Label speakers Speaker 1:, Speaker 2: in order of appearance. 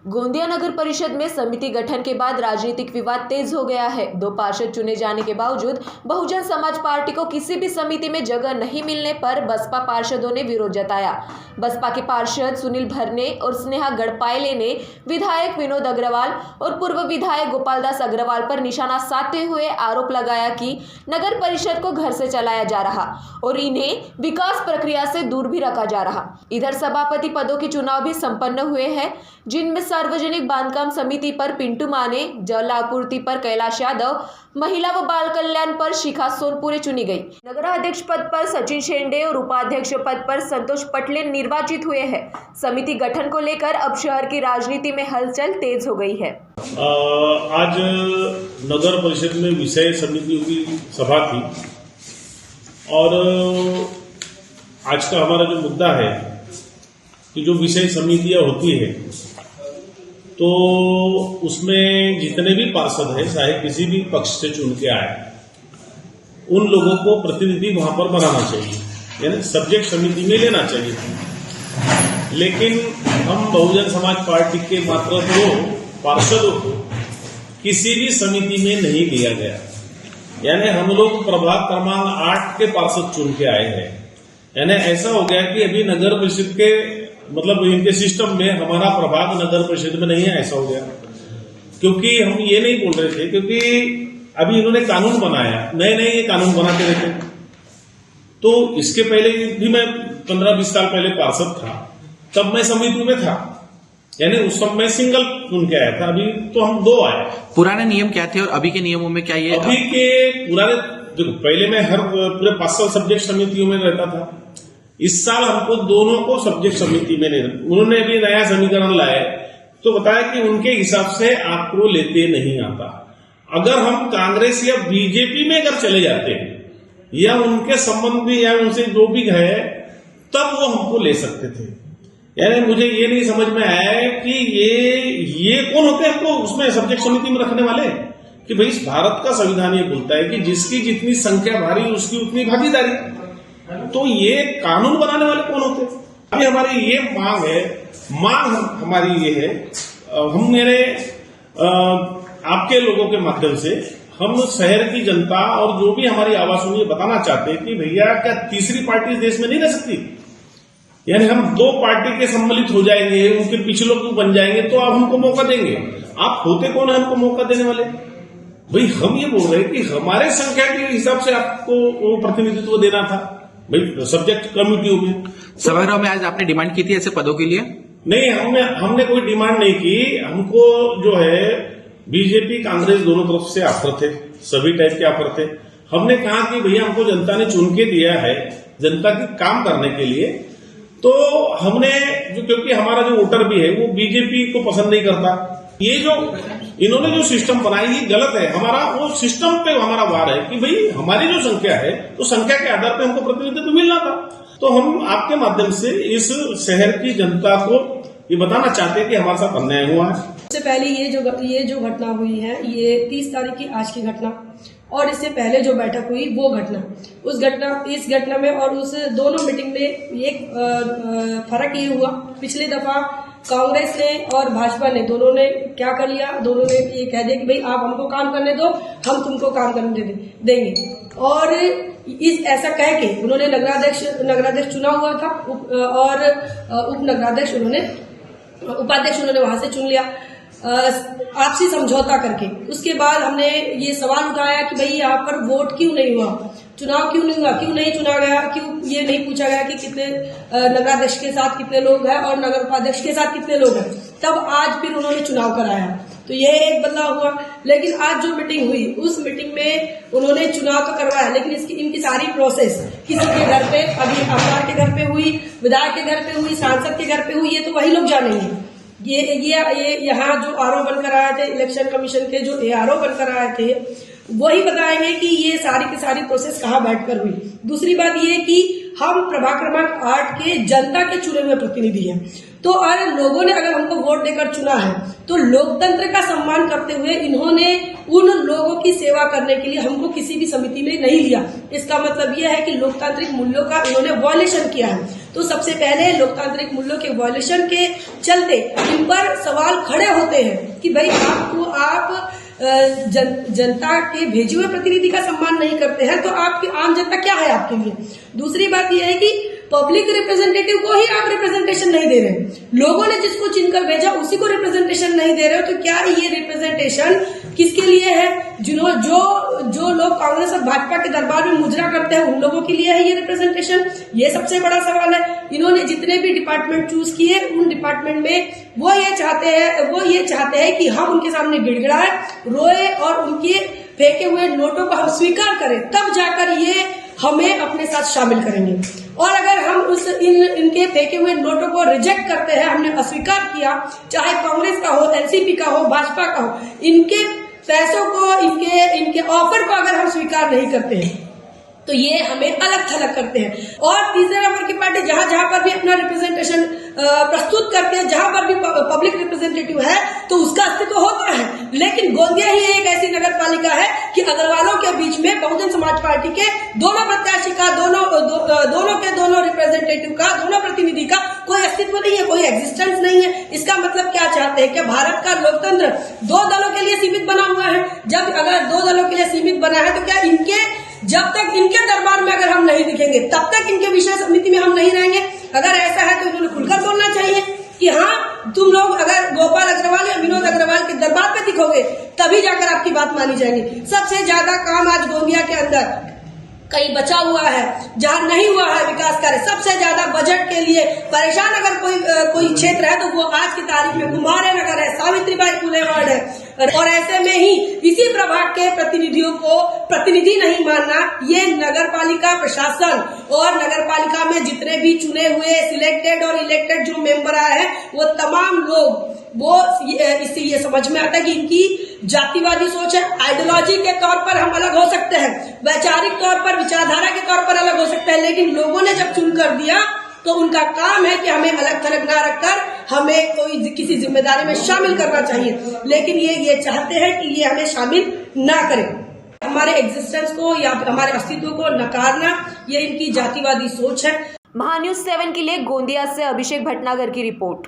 Speaker 1: गोंदिया नगर परिषद में समिति गठन के बाद राजनीतिक विवाद तेज हो गया है। 2 पार्षद चुने जाने के बावजूद बहुजन समाज पार्टी को किसी भी समिति में जगह नहीं मिलने पर बसपा पार्षदों ने विरोध जताया। बसपा के पार्षद सुनील भरने और स्नेहा गढ़पाले ने विधायक विनोद अग्रवाल और पूर्व विधायक गोपालदास अग्रवाल पर निशाना साधते हुए आरोप लगाया कि नगर परिषद को घर से चलाया जा रहा और इन्हें विकास प्रक्रिया से दूर भी रखा जा रहा। इधर सभापति पदों के चुनाव भी संपन्न हुए हैं, जिनमें सार्वजनिक बांधकाम समिति पर पिंटू माने, जल आपूर्ति पर कैलाश यादव, महिला व बाल कल्याण पर शिखा सोनपुरे चुनी गई। नगराध्यक्ष पद पर सचिन शेंडे और उपाध्यक्ष पद पर संतोष पटले निर्वाचित हुए हैं। समिति गठन को लेकर अब शहर की राजनीति में हलचल तेज हो गई है।
Speaker 2: आज नगर परिषद में विषय समितियों की सभा थी और आज का हमारा जो मुद्दा है कि जो विषय समितियां होती है तो उसमें जितने भी पार्षद हैं, चाहे किसी भी पक्ष से चुन के आए, उन लोगों को प्रतिनिधि वहां पर बनाना चाहिए, यानी सब्जेक्ट समिति में लेना चाहिए। लेकिन हम बहुजन समाज पार्टी के मात्र 2 पार्षदों को किसी भी समिति में नहीं लिया गया, यानी हम लोग प्रभाग क्रमांक 8 के पार्षद चुन के आए हैं। यानी ऐसा हो गया कि अभी नगर परिषद के मतलब इनके सिस्टम में हमारा प्रभाग नगर परिषद में नहीं है, ऐसा हो गया। क्योंकि हम ये नहीं बोल रहे थे, क्योंकि अभी इन्होंने कानून बनाया, नए ये कानून बनाते रहते। तो इसके पहले भी मैं 15-20 साल पहले पार्षद था, तब मैं समिति में था, यानी उस समय मैं सिंगल चुन के आया था। अभी तो हम 2 आए।
Speaker 3: पुराने नियम क्या थे और अभी के नियमों में क्या ये?
Speaker 2: अभी के पुराने देखो, पहले मैं हर पूरे 5 साल सब्जेक्ट समितियों में रहता था। इस साल हमको दोनों को सब्जेक्ट समिति में नहीं, उन्होंने भी नया समीकरण लाया तो बताया कि उनके हिसाब से आपको लेते नहीं आता। अगर हम कांग्रेस या बीजेपी में अगर चले जाते हैं या उनके संबंधी या उनसे जो भी है, तब वो हमको ले सकते थे। यानी मुझे ये नहीं समझ में आया कि ये कौन होते हैं हमको उसमें सब्जेक्ट समिति में रखने वाले, कि भाई भारत का संविधान ये बोलता है कि जिसकी जितनी संख्या भारी उसकी उतनी भागीदारी। तो ये कानून बनाने वाले कौन होते? अभी हमारी ये मांग हमारी ये है, हम मेरे आपके लोगों के माध्यम से हम शहर की जनता और जो भी हमारी आवाज सुनिए बताना चाहते हैं कि भैया क्या तीसरी पार्टी इस देश में नहीं रह सकती? यानी हम 2 पार्टी के सम्मिलित हो जाएंगे, उनके पीछे लोग बन जाएंगे तो आप हमको मौका देंगे। आप होते कौन है हमको मौका देने वाले? भाई हम ये बोल रहे हैं कि हमारे संख्या के हिसाब से आपको प्रतिनिधित्व देना था भाई सब्जेक्ट कमिटियों में।
Speaker 3: सभागृह में आज आपने डिमांड की थी ऐसे पदों के लिए?
Speaker 2: नहीं, हमने कोई डिमांड नहीं की। हमको जो है बीजेपी कांग्रेस दोनों तरफ से ऑफर थे, सभी टाइप के ऑफर थे। हमने कहा कि भैया हमको जनता ने चुन के दिया है जनता के काम करने के लिए, तो हमने क्योंकि हमारा जो वोटर भी है वो बीजेपी को पसंद नहीं करता। ये जो इन्होंने जो सिस्टम बनाई ये गलत है। हमारा वो सिस्टम पे हमारा वार है कि भाई हमारी जो संख्या है तो संख्या के आधार पे हमको प्रतिनिधित्व मिलना था। तो हम आपके माध्यम से इस शहर की जनता को ये बताना चाहते हैं कि हमारे साथ अन्याय हुआ है।
Speaker 4: सबसे पहले ये जो घटना हुई है, ये 30 तारीख की आज की घटना, और इससे पहले जो बैठक हुई वो घटना, इस घटना में और उस दोनों मीटिंग में एक फर्क ये हुआ, पिछली दफा कांग्रेस ने और भाजपा ने दोनों ने क्या कर लिया, दोनों ने ये कह दिया कि भाई आप हमको काम करने दो, हम तुमको काम करने देंगे। और ऐसा कह के उन्होंने नगराध्यक्ष चुना हुआ था और उप नगराध्यक्ष उपाध्यक्ष उन्होंने वहां से चुन लिया आपसी समझौता करके। उसके बाद हमने ये सवाल उठाया कि भाई यहाँ पर वोट क्यों नहीं हुआ, चुनाव क्यों नहीं हुआ, क्यों नहीं चुना गया, क्यों ये नहीं पूछा गया कि कितने नगराध्यक्ष के साथ कितने लोग हैं और नगर उपाध्यक्ष के साथ कितने लोग हैं। तब आज फिर उन्होंने चुनाव कराया, तो ये एक बदलाव हुआ। लेकिन आज जो मीटिंग हुई उस मीटिंग में उन्होंने चुनाव तो करवाया, लेकिन इनकी सारी प्रोसेस किसी के घर पे, अभी आमदार के घर पे हुई, विधायक के घर पे हुई, सांसद के घर पे हुई, ये तो वही लोग जानेंगे। ये यहाँ जो आरओ बनकर आए थे, इलेक्शन कमीशन के जो ARO बनकर आए थे, वही बताएंगे कि ये सारी की सारी प्रोसेस कहाँ बैठकर हुई। दूसरी बात ये कि हम प्रभाग क्रमांक 8 के जनता के चुने हुए प्रतिनिधि हैं, तो और लोगों ने अगर हमको वोट देकर चुना है तो लोकतंत्र का सम्मान करते हुए इन्होंने उन लोगों की सेवा करने के लिए हमको किसी भी समिति में नहीं लिया। इसका मतलब यह है कि लोकतांत्रिक मूल्यों का इन्होंने वॉयलेशन किया है। तो सबसे पहले लोकतांत्रिक मूल्यों के वॉयलेशन के चलते इन पर सवाल खड़े होते हैं कि भाई आप जनता के भेजे हुए प्रतिनिधि का सम्मान नहीं करते हैं तो आपकी आम जनता क्या है आपके लिए। दूसरी बात यह है कि पब्लिक रिप्रेजेंटेटिव को ही आप रिप्रेजेंटेशन नहीं दे रहे, लोगों ने जिसको चुनकर भेजा उसी को रिप्रेजेंटेशन नहीं दे रहे हो। तो क्या ये रिप्रेजेंटेशन किसके लिए है? जो लोग कांग्रेस और भाजपा के दरबार में मुजरा करते हैं उन लोगों के लिए है ये रिप्रेजेंटेशन? ये सबसे बड़ा सवाल है। इन्होंने जितने भी डिपार्टमेंट चूज किए उन डिपार्टमेंट में वो ये चाहते हैं कि हम उनके सामने गिड़गिड़ाए, रोए और उनके फेंके हुए नोटों को हम स्वीकार करें, तब जाकर ये हमें अपने साथ शामिल करेंगे। और अगर हम इनके फेंके हुए नोटों को रिजेक्ट करते हैं, हमने अस्वीकार किया, चाहे कांग्रेस का हो, एनसीपी का हो, भाजपा का हो, इनके पैसों को, इनके ऑफर को अगर हम स्वीकार नहीं करते हैं तो ये हमें अलग थलग करते हैं। और तीसरे नंबर की पार्टी जहां पर भी अपना रिप्रेजेंटेशन प्रस्तुत करते हैं, जहां पर भी पब्लिक रिप्रेजेंटेटिव है तो उसका अस्तित्व होता है। लेकिन गोंदिया ही एक ऐसी नगर पालिका है कि अग्रवालों के बीच में बहुजन समाज पार्टी के दोनों प्रत्याशी का, दोनों रिप्रेजेंटेटिव का, दोनों प्रतिनिधि का कोई अस्तित्व नहीं है, कोई एग्जिस्टेंस नहीं है। इसका मतलब क्या चाहते हैं? क्या भारत का लोकतंत्र दो दलों के लिए सीमित बना हुआ है? जब अगर दो दलों के लिए सीमित बना है तो क्या जब तक इनके दरबार में अगर हम नहीं दिखेंगे तब तक इनके विषय समिति में हम नहीं रहेंगे? अगर ऐसा है तो इन्होंने खुलकर बोलना चाहिए कि हाँ, तुम लोग अगर गोपाल अग्रवाल या विनोद अग्रवाल के दरबार पे दिखोगे तभी जाकर आपकी बात मानी जाएगी। सबसे ज्यादा काम आज गोंदिया के अंदर कहीं बचा हुआ है, जहां नहीं हुआ है विकास कार्य। सबसे ज्यादा बजट के लिए परेशान अगर कोई क्षेत्र है तो वो आज की तारीख में कुम्हारे नगर है, सावित्रीबाई फुले वार्ड है। और ऐसे में ही इसी प्रभाग के प्रतिनिधियों को प्रतिनिधि नहीं मानना, ये नगर पालिका प्रशासन और नगर पालिका में जितने भी चुने हुए सिलेक्टेड और इलेक्टेड जो मेंबर आए हैं वो तमाम लोग इससे ये समझ में आता है कि इनकी जातिवादी सोच है। आइडियोलॉजी के तौर पर हम अलग हो सकते हैं, वैचारिक तौर पर, विचारधारा के तौर पर अलग हो सकते हैं, लेकिन लोगों ने जब चुन कर दिया तो उनका काम है कि हमें अलग थलग ना रखकर हमें किसी जिम्मेदारी में शामिल करना चाहिए। लेकिन ये चाहते हैं कि ये हमें शामिल ना करें। हमारे एग्जिस्टेंस को या हमारे अस्तित्व को नकारना, ये इनकी जातिवादी सोच है।
Speaker 1: महान्यूज 7 के लिए गोंदिया से अभिषेक भटनागर की रिपोर्ट।